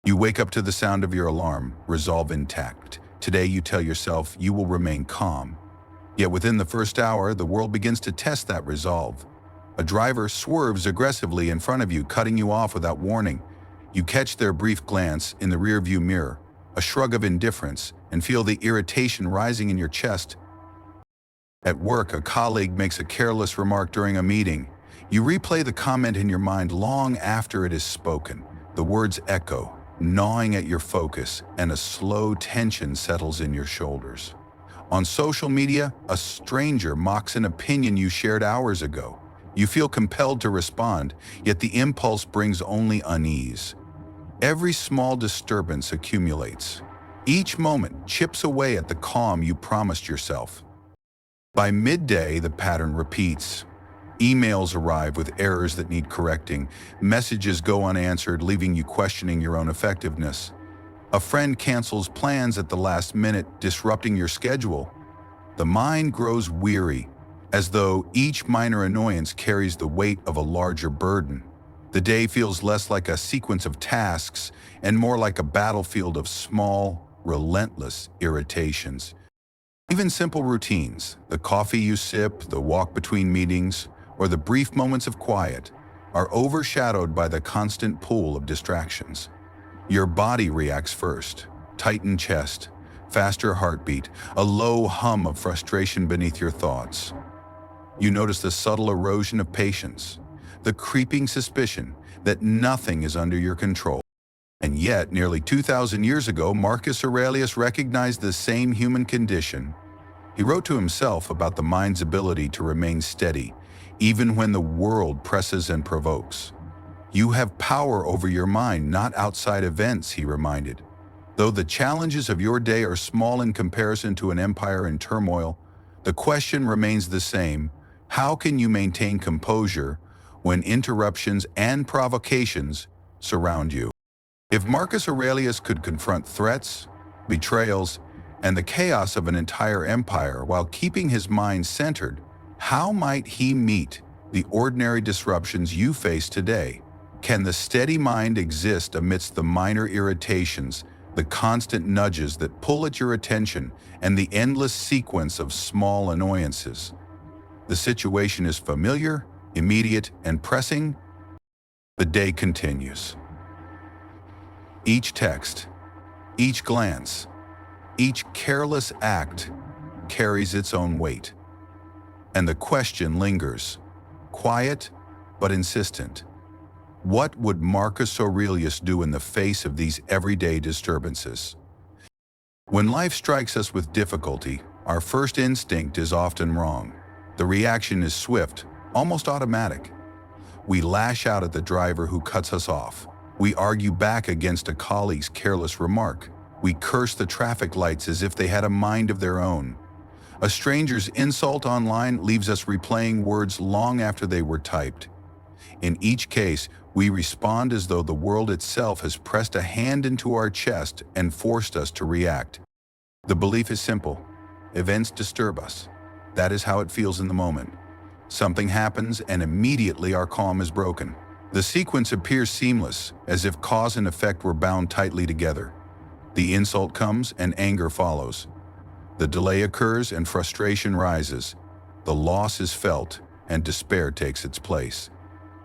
You wake up to the sound of your alarm, resolve intact. Today you tell yourself you will remain calm. Yet within the first hour, the world begins to test that resolve. A driver swerves aggressively in front of you, cutting you off without warning. You catch their brief glance in the rearview mirror, a shrug of indifference, and feel the irritation rising in your chest. At work, a colleague makes a careless remark during a meeting. You replay the comment in your mind long after it is spoken. The words echo, gnawing at your focus, and a slow tension settles in your shoulders. On social media, a stranger mocks an opinion you shared hours ago. You feel compelled to respond, yet the impulse brings only unease. Every small disturbance accumulates. Each moment chips away at the calm you promised yourself. By midday, the pattern repeats. Emails arrive with errors that need correcting. Messages go unanswered, leaving you questioning your own effectiveness. A friend cancels plans at the last minute, disrupting your schedule. The mind grows weary, as though each minor annoyance carries the weight of a larger burden. The day feels less like a sequence of tasks and more like a battlefield of small, relentless irritations. Even simple routines, the coffee you sip, the walk between meetings, or the brief moments of quiet, are overshadowed by the constant pool of distractions. Your body reacts first, tightened chest, faster heartbeat, a low hum of frustration beneath your thoughts. You notice the subtle erosion of patience, the creeping suspicion that nothing is under your control. And yet, nearly 2,000 years ago, Marcus Aurelius recognized the same human condition. He wrote to himself about the mind's ability to remain steady, even when the world presses and provokes. You have power over your mind, not outside events, he reminded. Though the challenges of your day are small in comparison to an empire in turmoil, the question remains the same: how can you maintain composure when interruptions and provocations surround you? If Marcus Aurelius could confront threats, betrayals, and the chaos of an entire empire while keeping his mind centered, how might he meet the ordinary disruptions you face today? Can the steady mind exist amidst the minor irritations, the constant nudges that pull at your attention, and the endless sequence of small annoyances? The situation is familiar, immediate, and pressing. The day continues. Each text, each glance, each careless act carries its own weight. And the question lingers, quiet but insistent. What would Marcus Aurelius do in the face of these everyday disturbances? When life strikes us with difficulty, our first instinct is often wrong. The reaction is swift, almost automatic. We lash out at the driver who cuts us off. We argue back against a colleague's careless remark. We curse the traffic lights as if they had a mind of their own. A stranger's insult online leaves us replaying words long after they were typed. In each case, we respond as though the world itself has pressed a hand into our chest and forced us to react. The belief is simple. Events disturb us. That is how it feels in the moment. Something happens and immediately our calm is broken. The sequence appears seamless, as if cause and effect were bound tightly together. The insult comes and anger follows. The delay occurs and frustration rises. The loss is felt and despair takes its place.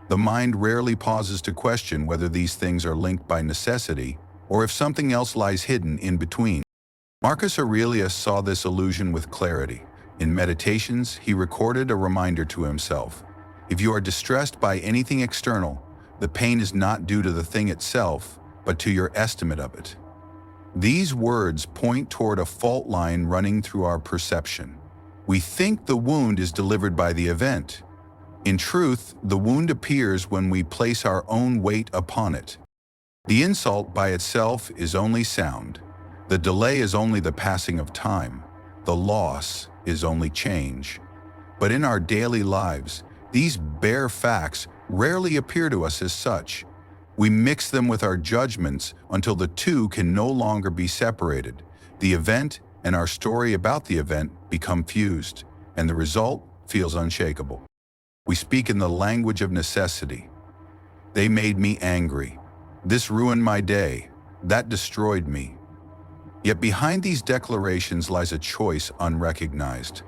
The mind rarely pauses to question whether these things are linked by necessity or if something else lies hidden in between. Marcus Aurelius saw this illusion with clarity. In Meditations, he recorded a reminder to himself. If you are distressed by anything external, the pain is not due to the thing itself, but to your estimate of it. These words point toward a fault line running through our perception. We think the wound is delivered by the event. In truth, the wound appears when we place our own weight upon it. The insult by itself is only sound. The delay is only the passing of time. The loss is only change. But in our daily lives, these bare facts rarely appear to us as such. We mix them with our judgments until the two can no longer be separated. The event and our story about the event become fused, and the result feels unshakable. We speak in the language of necessity. They made me angry. This ruined my day. That destroyed me. Yet behind these declarations lies a choice unrecognized.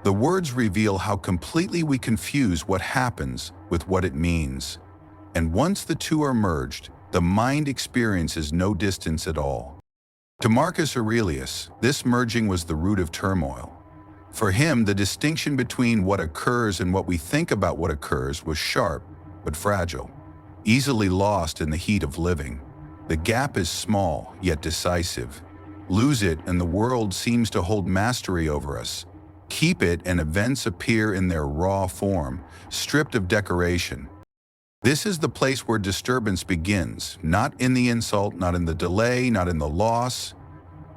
The words reveal how completely we confuse what happens with what it means. And once the two are merged, the mind experiences no distance at all. To Marcus Aurelius, this merging was the root of turmoil. For him, the distinction between what occurs and what we think about what occurs was sharp, but fragile, easily lost in the heat of living. The gap is small, yet decisive. Lose it, and the world seems to hold mastery over us. Keep it, and events appear in their raw form, stripped of decoration. This is the place where disturbance begins, not in the insult, not in the delay, not in the loss,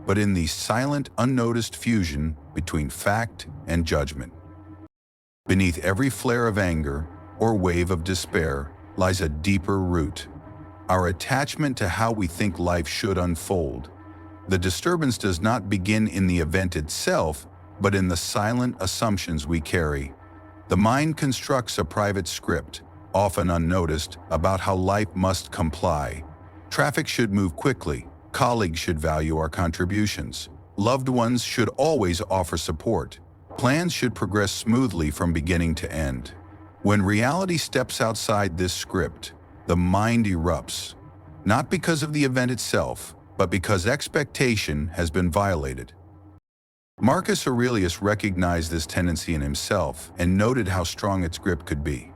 but in the silent, unnoticed fusion between fact and judgment. Beneath every flare of anger or wave of despair lies a deeper root, our attachment to how we think life should unfold. The disturbance does not begin in the event itself, but in the silent assumptions we carry. The mind constructs a private script, often unnoticed, about how life must comply. Traffic should move quickly. Colleagues should value our contributions. Loved ones should always offer support. Plans should progress smoothly from beginning to end. When reality steps outside this script, the mind erupts, not because of the event itself, but because expectation has been violated. Marcus Aurelius recognized this tendency in himself and noted how strong its grip could be.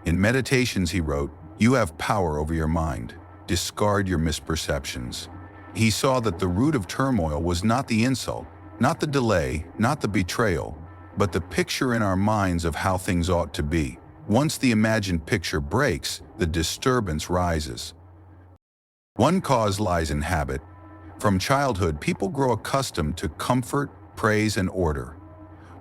In Meditations, he wrote, "You have power over your mind. Discard your misperceptions." He saw that the root of turmoil was not the insult, not the delay, not the betrayal, but the picture in our minds of how things ought to be. Once the imagined picture breaks, the disturbance rises. One cause lies in habit. From childhood, people grow accustomed to comfort, praise, and order.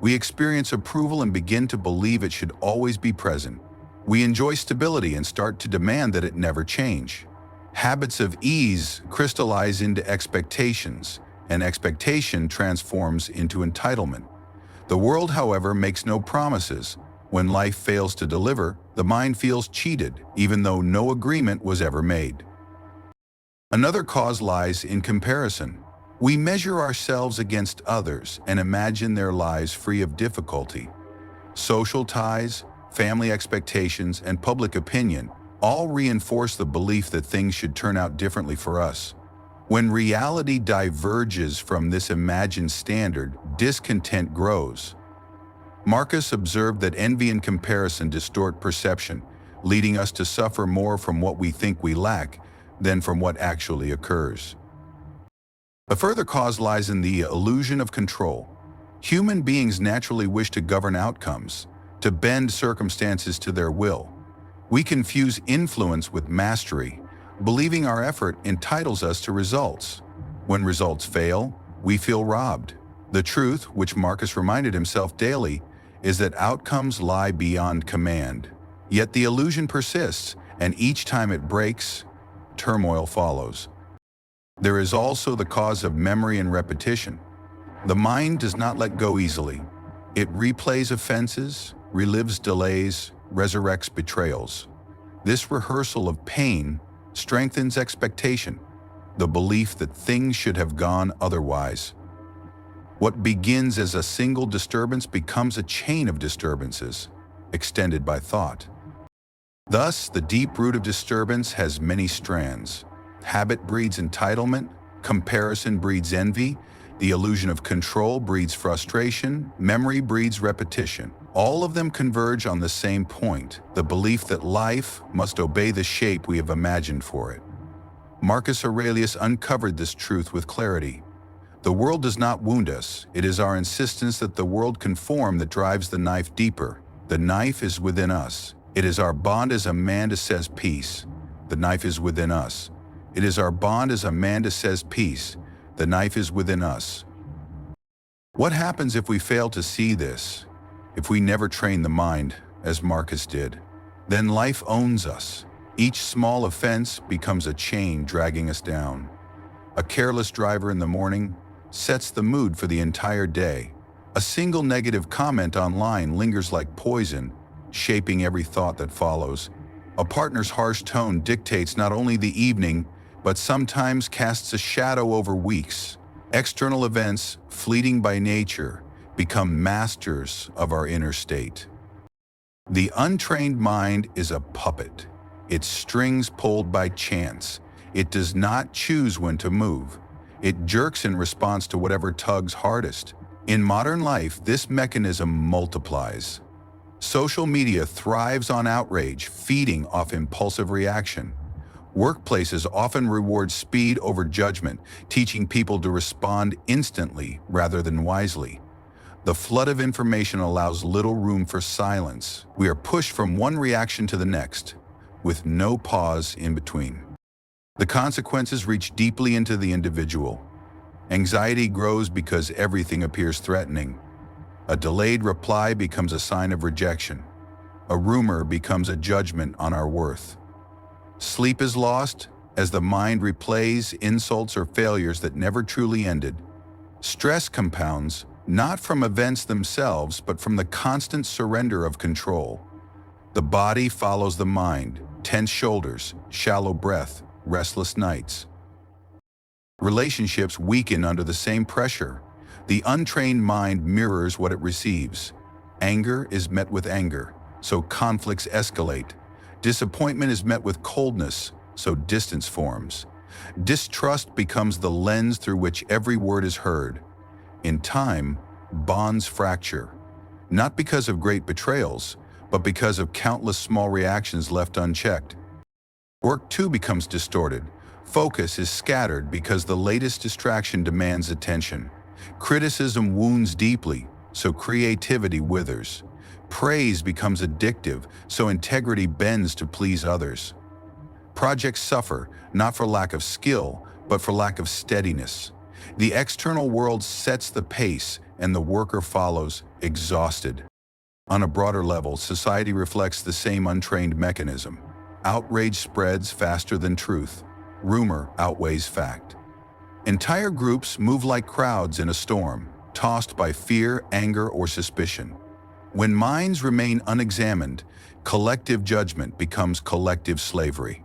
We experience approval and begin to believe it should always be present. We enjoy stability and start to demand that it never change. Habits of ease crystallize into expectations, and expectation transforms into entitlement. The world, however, makes no promises. When life fails to deliver, the mind feels cheated, even though no agreement was ever made. Another cause lies in comparison. We measure ourselves against others and imagine their lives free of difficulty. Social ties, family expectations, and public opinion all reinforce the belief that things should turn out differently for us. When reality diverges from this imagined standard, discontent grows. Marcus observed that envy and comparison distort perception, leading us to suffer more from what we think we lack than from what actually occurs. A further cause lies in the illusion of control. Human beings naturally wish to govern outcomes, to bend circumstances to their will. We confuse influence with mastery, believing our effort entitles us to results. When results fail, we feel robbed. The truth, which Marcus reminded himself daily, is that outcomes lie beyond command. Yet the illusion persists, and each time it breaks, turmoil follows. There is also the cause of memory and repetition. The mind does not let go easily. It replays offenses, relives delays, resurrects betrayals. This rehearsal of pain strengthens expectation, the belief that things should have gone otherwise. What begins as a single disturbance becomes a chain of disturbances, extended by thought. Thus, the deep root of disturbance has many strands. Habit breeds entitlement, comparison breeds envy, the illusion of control breeds frustration, memory breeds repetition. All of them converge on the same point, the belief that life must obey the shape we have imagined for it. Marcus Aurelius uncovered this truth with clarity. The world does not wound us. It is our insistence that the world conform that drives the knife deeper. The knife is within us. It is our bond as Amanda says peace. The knife is within us. It is our bond as Amanda says peace. The knife is within us. What happens if we fail to see this? If we never train the mind, as Marcus did? Then life owns us. Each small offense becomes a chain dragging us down. A careless driver in the morning sets the mood for the entire day. A single negative comment online lingers like poison, shaping every thought that follows. A partner's harsh tone dictates not only the evening, but sometimes casts a shadow over weeks. External events, fleeting by nature, become masters of our inner state. The untrained mind is a puppet, its strings pulled by chance. It does not choose when to move. It jerks in response to whatever tugs hardest. In modern life, this mechanism multiplies. Social media thrives on outrage, feeding off impulsive reaction. Workplaces often reward speed over judgment, teaching people to respond instantly rather than wisely. The flood of information allows little room for silence. We are pushed from one reaction to the next, with no pause in between. The consequences reach deeply into the individual. Anxiety grows because everything appears threatening. A delayed reply becomes a sign of rejection. A rumor becomes a judgment on our worth. Sleep is lost as the mind replays insults or failures that never truly ended. Stress compounds, not from events themselves, but from the constant surrender of control. The body follows the mind, tense shoulders, shallow breath, restless nights. Relationships weaken under the same pressure. The untrained mind mirrors what it receives. Anger is met with anger, so conflicts escalate. Disappointment is met with coldness, so distance forms. Distrust becomes the lens through which every word is heard. In time, bonds fracture, not because of great betrayals, but because of countless small reactions left unchecked. Work too becomes distorted. Focus is scattered because the latest distraction demands attention. Criticism wounds deeply, so creativity withers. Praise becomes addictive, so integrity bends to please others. Projects suffer, not for lack of skill, but for lack of steadiness. The external world sets the pace, and the worker follows, exhausted. On a broader level, society reflects the same untrained mechanism. Outrage spreads faster than truth. Rumor outweighs fact. Entire groups move like crowds in a storm, tossed by fear, anger, or suspicion. When minds remain unexamined, collective judgment becomes collective slavery.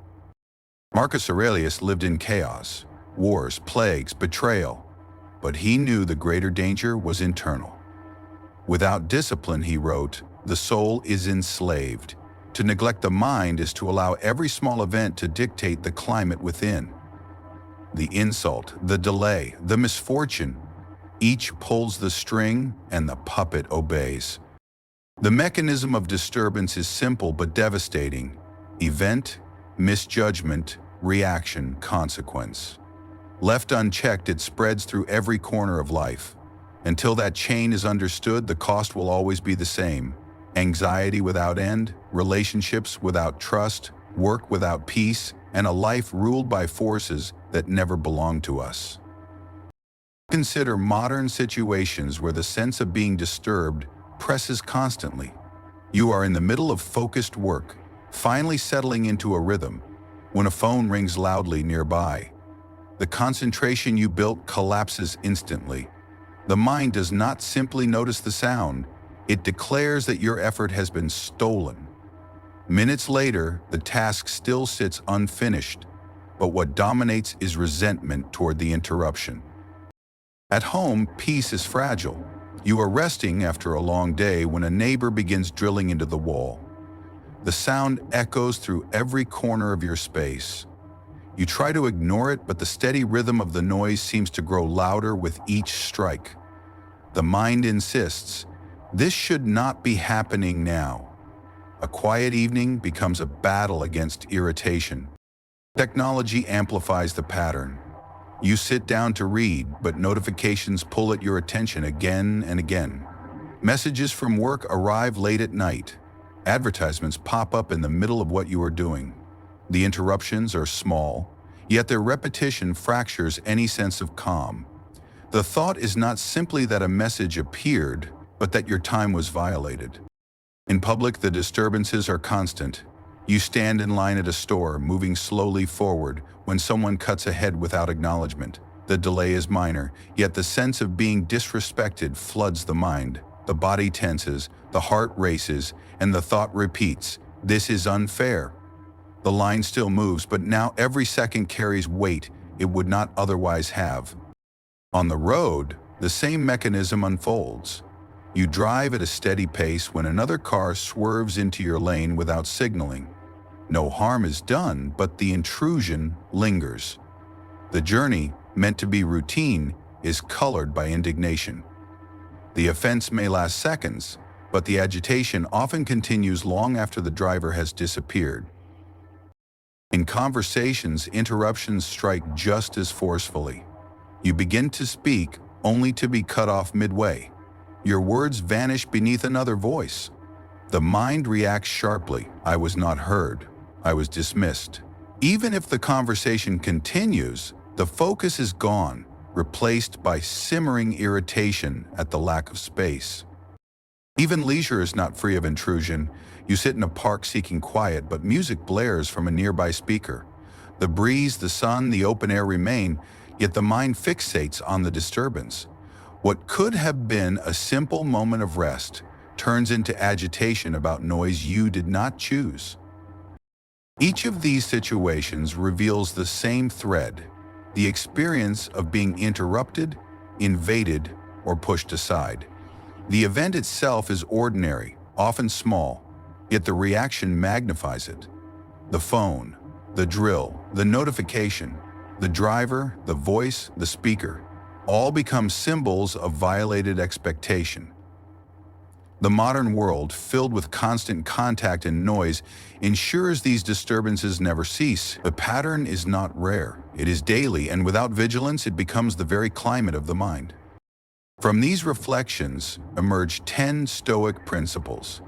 Marcus Aurelius lived in chaos, wars, plagues, betrayal, but he knew the greater danger was internal. Without discipline, he wrote, the soul is enslaved. To neglect the mind is to allow every small event to dictate the climate within. The insult, the delay, the misfortune, each pulls the string and the puppet obeys. The mechanism of disturbance is simple but devastating. Event, misjudgment, reaction, consequence. Left unchecked, it spreads through every corner of life. Until that chain is understood, the cost will always be the same. Anxiety without end, relationships without trust, work without peace, and a life ruled by forces that never belong to us. Consider modern situations where the sense of being disturbed presses constantly. You are in the middle of focused work, finally settling into a rhythm, when a phone rings loudly nearby. The concentration you built collapses instantly. The mind does not simply notice the sound, it declares that your effort has been stolen. Minutes later, the task still sits unfinished, but what dominates is resentment toward the interruption. At home, peace is fragile. You are resting after a long day when a neighbor begins drilling into the wall. The sound echoes through every corner of your space. You try to ignore it, but the steady rhythm of the noise seems to grow louder with each strike. The mind insists, this should not be happening now. A quiet evening becomes a battle against irritation. Technology amplifies the pattern. You sit down to read, but notifications pull at your attention again and again. Messages from work arrive late at night. Advertisements pop up in the middle of what you are doing. The interruptions are small, yet their repetition fractures any sense of calm. The thought is not simply that a message appeared, but that your time was violated. In public, the disturbances are constant. You stand in line at a store, moving slowly forward, when someone cuts ahead without acknowledgement. The delay is minor, yet the sense of being disrespected floods the mind. The body tenses, the heart races, and the thought repeats, this is unfair. The line still moves, but now every second carries weight it would not otherwise have. On the road, the same mechanism unfolds. You drive at a steady pace when another car swerves into your lane without signaling. No harm is done, but the intrusion lingers. The journey, meant to be routine, is colored by indignation. The offense may last seconds, but the agitation often continues long after the driver has disappeared. In conversations, interruptions strike just as forcefully. You begin to speak only to be cut off midway. Your words vanish beneath another voice. The mind reacts sharply. I was not heard. I was dismissed. Even if the conversation continues, the focus is gone, replaced by simmering irritation at the lack of space. Even leisure is not free of intrusion. You sit in a park seeking quiet, but music blares from a nearby speaker. The breeze, the sun, the open air remain, yet the mind fixates on the disturbance. What could have been a simple moment of rest turns into agitation about noise you did not choose. Each of these situations reveals the same thread, the experience of being interrupted, invaded, or pushed aside. The event itself is ordinary, often small, yet the reaction magnifies it. The phone, the drill, the notification, the driver, the voice, the speaker, all become symbols of violated expectation. The modern world, filled with constant contact and noise, ensures these disturbances never cease. The pattern is not rare. It is daily, and without vigilance, it becomes the very climate of the mind. From these reflections emerge 10 Stoic principles,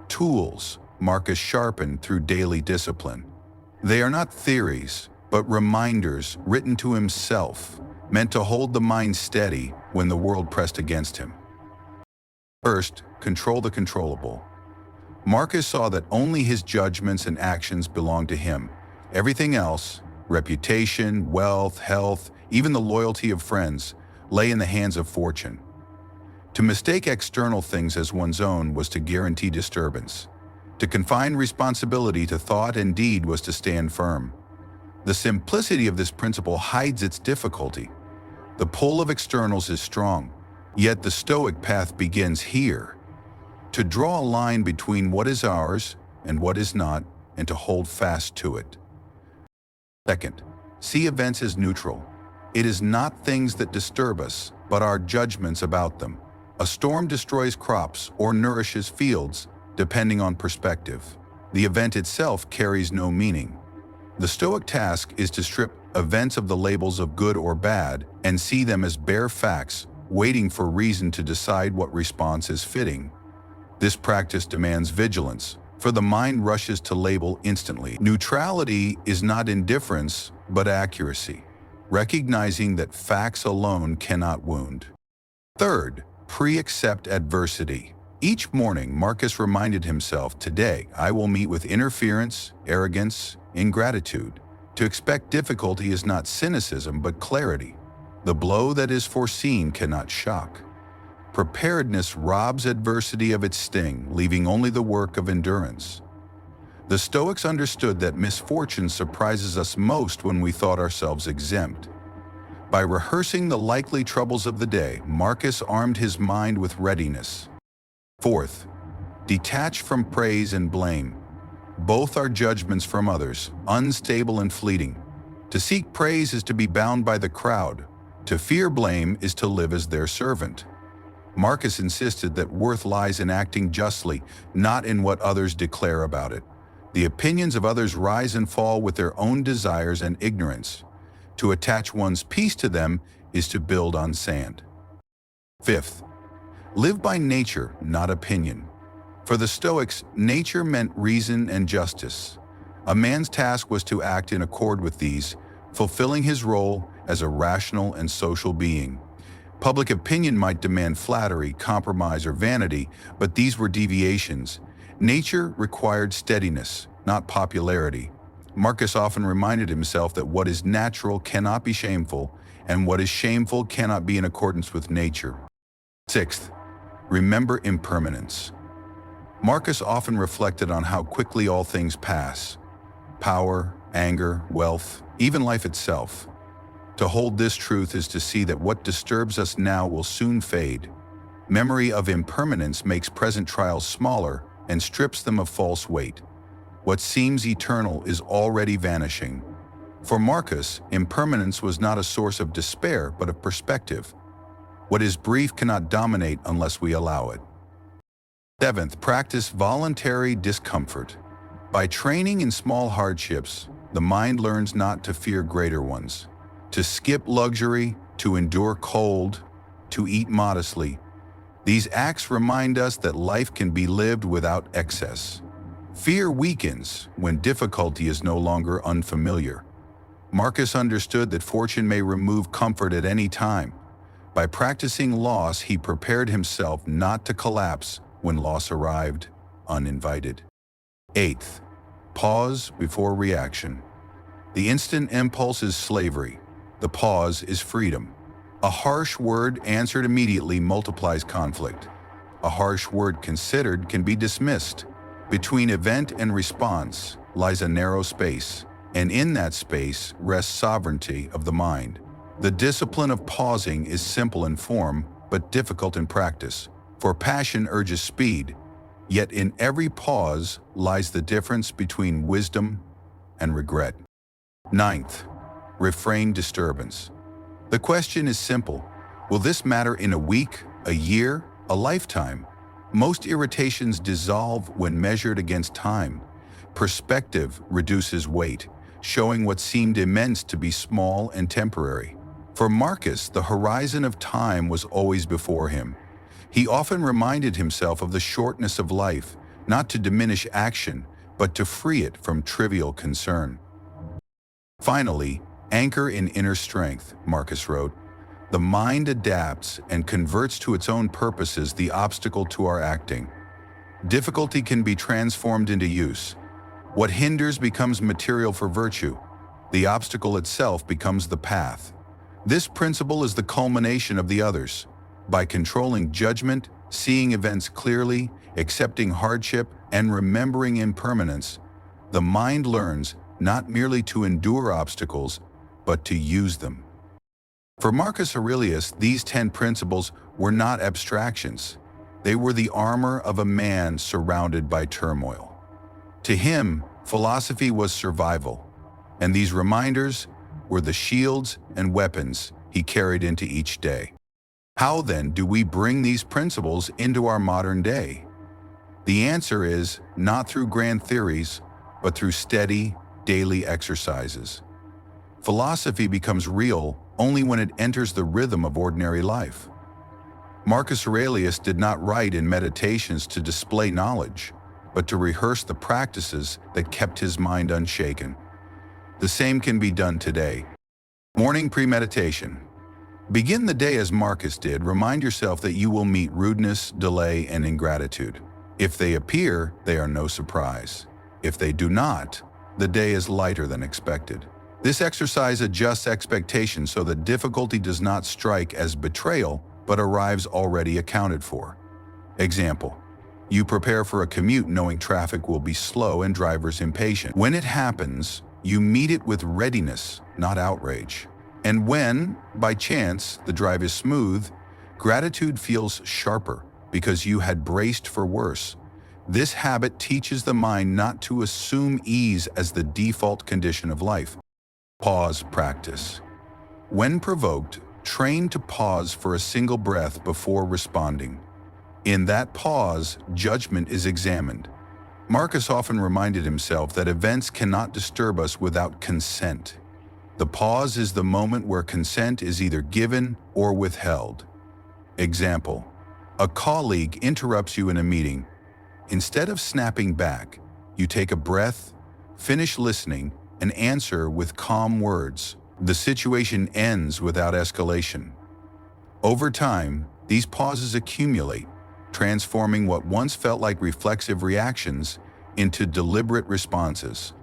tools Marcus sharpened through daily discipline. They are not theories, but reminders written to himself, meant to hold the mind steady when the world pressed against him. First, control the controllable. Marcus saw that only his judgments and actions belonged to him. Everything else, reputation, wealth, health, even the loyalty of friends, lay in the hands of fortune. To mistake external things as one's own was to guarantee disturbance. To confine responsibility to thought and deed was to stand firm. The simplicity of this principle hides its difficulty. The pull of externals is strong, yet the Stoic path begins here. To draw a line between what is ours and what is not, and to hold fast to it. Second, see events as neutral. It is not things that disturb us, but our judgments about them. A storm destroys crops or nourishes fields, depending on perspective. The event itself carries no meaning. The Stoic task is to strip events of the labels of good or bad and see them as bare facts, waiting for reason to decide what response is fitting. This practice demands vigilance, for the mind rushes to label instantly. Neutrality is not indifference, but accuracy, recognizing that facts alone cannot wound. Third, pre-accept adversity. Each morning, Marcus reminded himself, today I will meet with interference, arrogance, ingratitude. To expect difficulty is not cynicism, but clarity. The blow that is foreseen cannot shock. Preparedness robs adversity of its sting, leaving only the work of endurance. The Stoics understood that misfortune surprises us most when we thought ourselves exempt. By rehearsing the likely troubles of the day, Marcus armed his mind with readiness. Fourth, detach from praise and blame. Both are judgments from others, unstable and fleeting. To seek praise is to be bound by the crowd. To fear blame is to live as their servant. Marcus insisted that worth lies in acting justly, not in what others declare about it. The opinions of others rise and fall with their own desires and ignorance. To attach one's peace to them is to build on sand. Fifth, live by nature, not opinion. For the Stoics, nature meant reason and justice. A man's task was to act in accord with these, fulfilling his role as a rational and social being. Public opinion might demand flattery, compromise, or vanity, but these were deviations. Nature required steadiness, not popularity. Marcus often reminded himself that what is natural cannot be shameful, and what is shameful cannot be in accordance with nature. Sixth, remember impermanence. Marcus often reflected on how quickly all things pass. power, anger, wealth, even life itself. To hold this truth is to see that what disturbs us now will soon fade. Memory of impermanence makes present trials smaller and strips them of false weight. What seems eternal is already vanishing. For Marcus, impermanence was not a source of despair but of perspective. What is brief cannot dominate unless we allow it. Seventh, practice voluntary discomfort. By training in small hardships, the mind learns not to fear greater ones. To skip luxury, to endure cold, to eat modestly. These acts remind us that life can be lived without excess. Fear weakens when difficulty is no longer unfamiliar. Marcus understood that fortune may remove comfort at any time. By practicing loss, he prepared himself not to collapse when loss arrived uninvited. Eighth, pause before reaction. The instant impulse is slavery. The pause is freedom. A harsh word answered immediately multiplies conflict. A harsh word considered can be dismissed. Between event and response lies a narrow space, and in that space rests sovereignty of the mind. The discipline of pausing is simple in form, but difficult in practice, for passion urges speed, yet in every pause lies the difference between wisdom and regret. Ninth, refrain disturbance. The question is simple. Will this matter in a week, a year, a lifetime? Most irritations dissolve when measured against time. Perspective reduces weight, showing what seemed immense to be small and temporary. For Marcus, the horizon of time was always before him. He often reminded himself of the shortness of life, not to diminish action, but to free it from trivial concern. Finally, anchor in inner strength, Marcus wrote. The mind adapts and converts to its own purposes the obstacle to our acting. Difficulty can be transformed into use. What hinders becomes material for virtue. The obstacle itself becomes the path. This principle is the culmination of the others. By controlling judgment, seeing events clearly, accepting hardship, and remembering impermanence, the mind learns not merely to endure obstacles, but to use them. For Marcus Aurelius, these 10 principles were not abstractions. They were the armor of a man surrounded by turmoil. To him, philosophy was survival, and these reminders were the shields and weapons he carried into each day. How then do we bring these principles into our modern day? The answer is not through grand theories, but through steady, daily exercises. Philosophy becomes real only when it enters the rhythm of ordinary life. Marcus Aurelius did not write in meditations to display knowledge, but to rehearse the practices that kept his mind unshaken. The same can be done today. Morning premeditation. Begin the day as Marcus did. Remind yourself that you will meet rudeness, delay, and ingratitude. If they appear, they are no surprise. If they do not, the day is lighter than expected. This exercise adjusts expectations so that difficulty does not strike as betrayal, but arrives already accounted for. Example: you prepare for a commute knowing traffic will be slow and drivers impatient. When it happens, you meet it with readiness, not outrage. And when, by chance, the drive is smooth, gratitude feels sharper because you had braced for worse. This habit teaches the mind not to assume ease as the default condition of life. Pause practice. When provoked, train to pause for a single breath before responding. In that pause, judgment is examined. Marcus often reminded himself that events cannot disturb us without consent. The pause is the moment where consent is either given or withheld. Example: a colleague interrupts you in a meeting. Instead of snapping back, you take a breath, finish listening, and answer with calm words. The situation ends without escalation. Over time, these pauses accumulate, transforming what once felt like reflexive reactions into deliberate responses.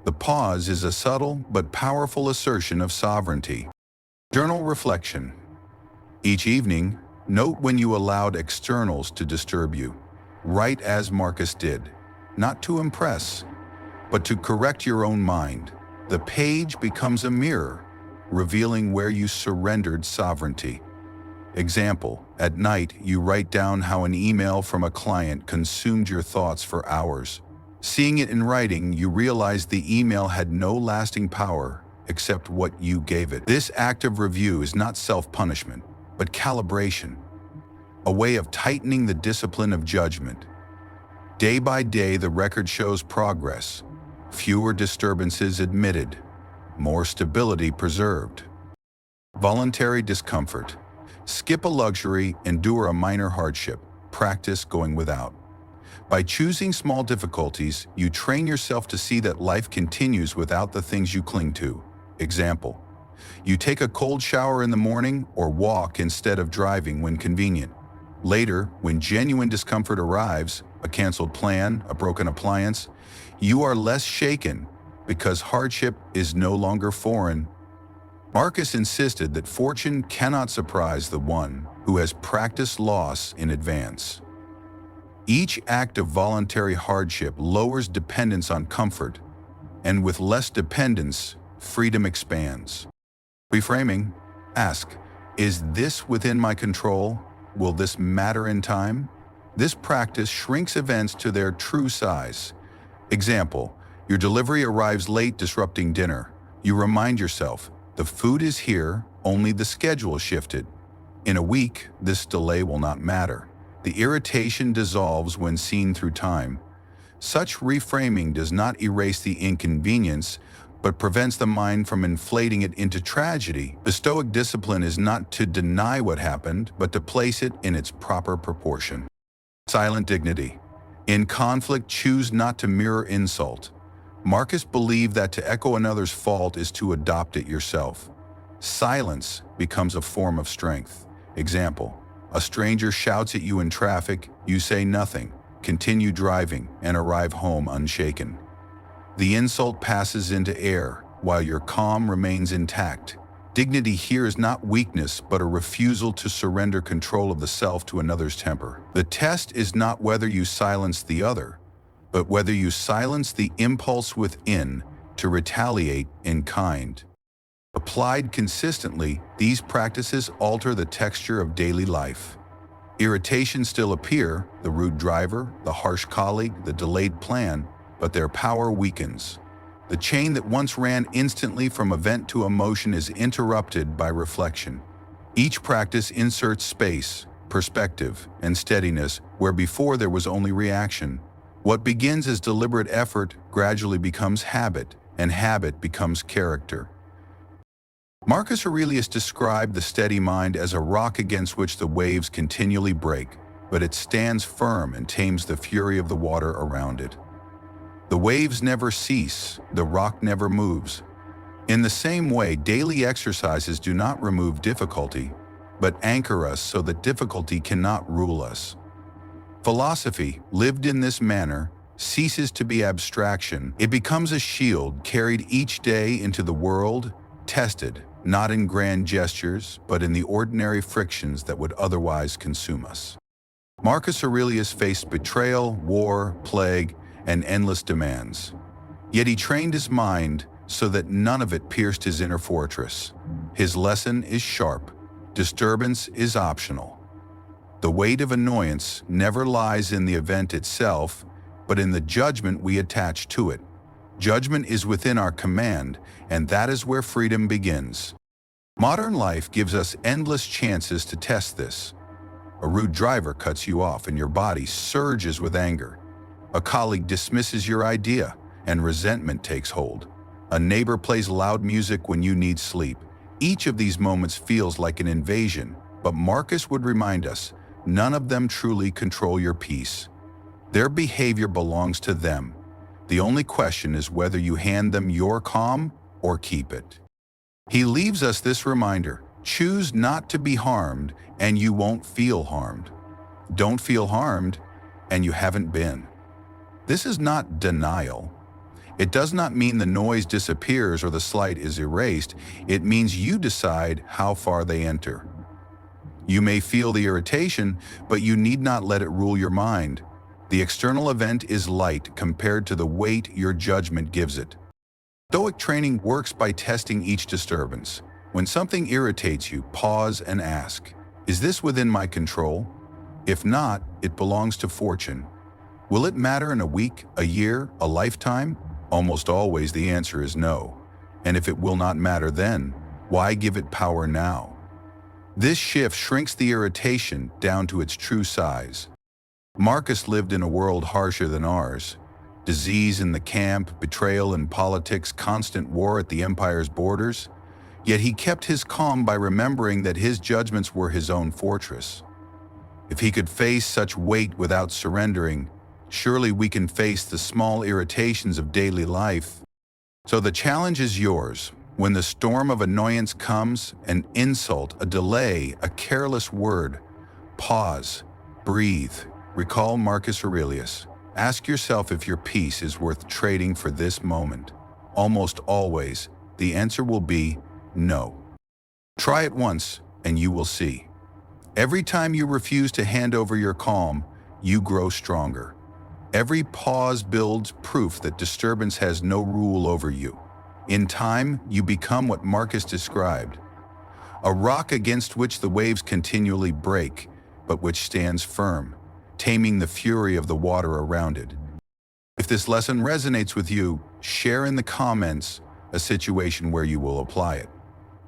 The pause is a subtle but powerful assertion of sovereignty. Journal reflection. Each evening, note when you allowed externals to disturb you. Write as Marcus did, not to impress, but to correct your own mind. The page becomes a mirror, revealing where you surrendered sovereignty. Example, at night you write down how an email from a client consumed your thoughts for hours. Seeing it in writing, you realize the email had no lasting power except what you gave it. This act of review is not self-punishment, but calibration, a way of tightening the discipline of judgment. Day by day, the record shows progress. Fewer disturbances admitted, more stability preserved. Voluntary discomfort. Skip a luxury, endure a minor hardship, practice going without. By choosing small difficulties, you train yourself to see that life continues without the things you cling to. Example, you take a cold shower in the morning or walk instead of driving when convenient. Later, when genuine discomfort arrives, a canceled plan, a broken appliance, you are less shaken because hardship is no longer foreign. Marcus insisted that fortune cannot surprise the one who has practiced loss in advance. Each act of voluntary hardship lowers dependence on comfort, and with less dependence, freedom expands. Reframing, ask, is this within my control? Will this matter in time? This practice shrinks events to their true size. Example, your delivery arrives late, disrupting dinner. You remind yourself, the food is here, only the schedule shifted. In a week, this delay will not matter. The irritation dissolves when seen through time. Such reframing does not erase the inconvenience, but prevents the mind from inflating it into tragedy. The Stoic discipline is not to deny what happened, but to place it in its proper proportion. Silent dignity. In conflict, choose not to mirror insult. Marcus believed that to echo another's fault is to adopt it yourself. Silence becomes a form of strength. Example, a stranger shouts at you in traffic, you say nothing, continue driving, and arrive home unshaken. The insult passes into air, while your calm remains intact. Dignity here is not weakness, but a refusal to surrender control of the self to another's temper. The test is not whether you silence the other, but whether you silence the impulse within to retaliate in kind. Applied consistently, these practices alter the texture of daily life. Irritations still appear, the rude driver, the harsh colleague, the delayed plan, but their power weakens. The chain that once ran instantly from event to emotion is interrupted by reflection. Each practice inserts space, perspective, and steadiness where before there was only reaction. What begins as deliberate effort gradually becomes habit, and habit becomes character. Marcus Aurelius described the steady mind as a rock against which the waves continually break, but it stands firm and tames the fury of the water around it. The waves never cease, the rock never moves. In the same way, daily exercises do not remove difficulty, but anchor us so that difficulty cannot rule us. Philosophy, lived in this manner, ceases to be abstraction. It becomes a shield carried each day into the world, tested, not in grand gestures, but in the ordinary frictions that would otherwise consume us. Marcus Aurelius faced betrayal, war, plague, and endless demands. Yet he trained his mind so that none of it pierced his inner fortress. His lesson is sharp. Disturbance is optional. The weight of annoyance never lies in the event itself, but in the judgment we attach to it. Judgment is within our command, and that is where freedom begins. Modern life gives us endless chances to test this. A rude driver cuts you off and your body surges with anger. A colleague dismisses your idea and resentment takes hold. A neighbor plays loud music when you need sleep. Each of these moments feels like an invasion, but Marcus would remind us, none of them truly control your peace. Their behavior belongs to them. The only question is whether you hand them your calm or keep it. He leaves us this reminder: choose not to be harmed and you won't feel harmed. Don't feel harmed and you haven't been. This is not denial. It does not mean the noise disappears or the slight is erased. It means you decide how far they enter. You may feel the irritation, but you need not let it rule your mind. The external event is light compared to the weight your judgment gives it. Stoic training works by testing each disturbance. When something irritates you, pause and ask, is this within my control? If not, it belongs to fortune. Will it matter in a week, a year, a lifetime? Almost always the answer is no. And if it will not matter then, why give it power now? This shift shrinks the irritation down to its true size. Marcus lived in a world harsher than ours. Disease in the camp, betrayal in politics, constant war at the empire's borders. Yet he kept his calm by remembering that his judgments were his own fortress. If he could face such weight without surrendering, surely we can face the small irritations of daily life. So the challenge is yours. When the storm of annoyance comes, an insult, a delay, a careless word, pause, breathe, recall Marcus Aurelius. Ask yourself if your peace is worth trading for this moment. Almost always, the answer will be no. Try it once, and you will see. Every time you refuse to hand over your calm, you grow stronger. Every pause builds proof that disturbance has no rule over you. In time, you become what Marcus described, a rock against which the waves continually break, but which stands firm, taming the fury of the water around it. If this lesson resonates with you, share in the comments a situation where you will apply it.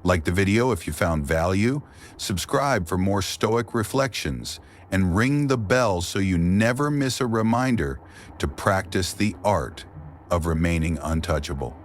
Like the video if you found value, subscribe for more Stoic reflections, and ring the bell so you never miss a reminder to practice the art of remaining untouchable.